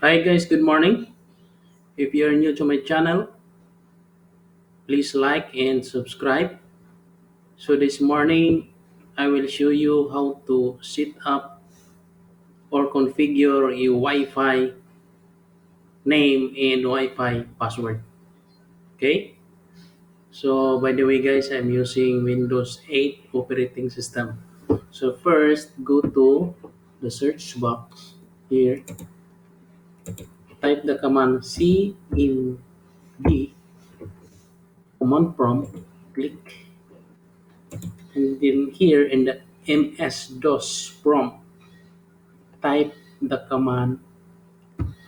Hi guys, good morning. If you're new to my channel, please like and subscribe. So this morning, I will show you how to set up or configure a Wi-Fi name and Wi-Fi password. Okay? So by the way guys, I'm using Windows 8 operating system. So first, go to the search box here, type the command cmd command prompt, click. And then here in the MS-DOS prompt, type the command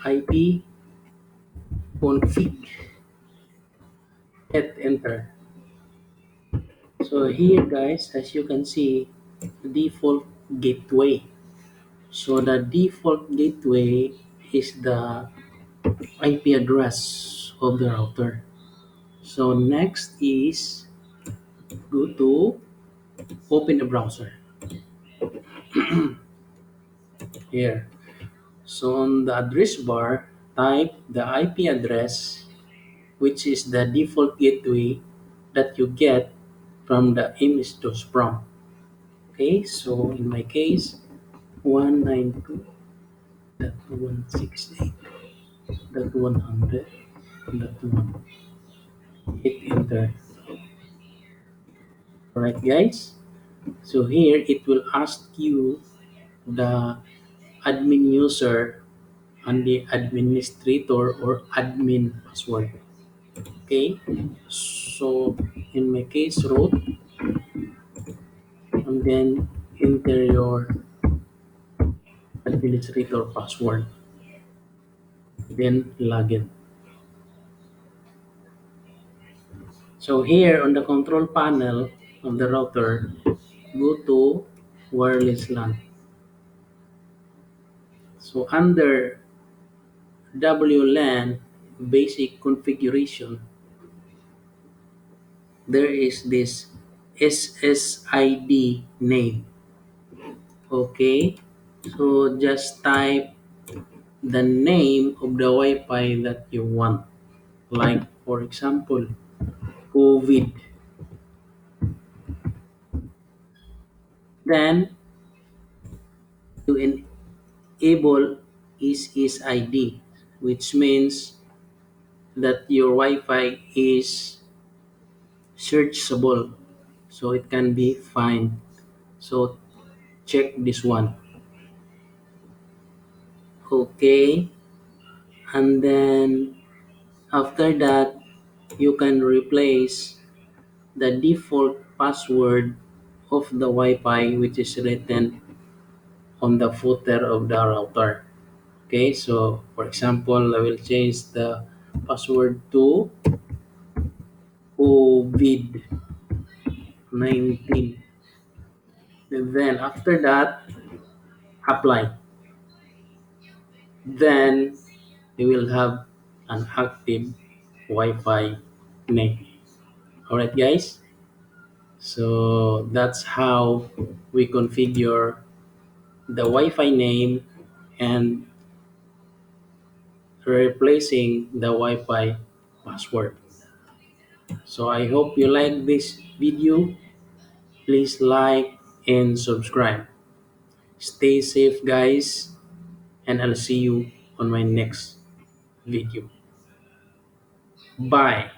ipconfig, hit enter. So here guys, as you can see, default gateway. So the default gateway is the IP address of the router. So next is go to open the browser here. So on the address bar, type the IP address which is the default gateway that you get from the MS-DOS prompt. Okay, so in my case, 192.168.100.1. Hit enter. Alright guys, so here it will ask you the admin user and the administrator or admin password. Okay, so in my case, root, and then enter your administrator password, then login. So here on the control panel of the router, go to wireless LAN. So under WLAN basic configuration, there is this SSID name. Okay, so just type the name of the Wi-Fi that you want. Like for example, COVID. Then you enable is ID, which means that your Wi-Fi is searchable, so it can be found. So check this one. Okay, and then after that, you can replace the default password of the Wi-Fi, which is written on the footer of the router. Okay, so for example, I will change the password to COVID-19. And then after that, apply. Then you will have an active Wi-Fi name. Alright guys, so that's how we configure the Wi-Fi name and replacing the Wi-Fi password. So I hope you like this video. Please like and subscribe. Stay safe guys, and I'll see you on my next video. Bye.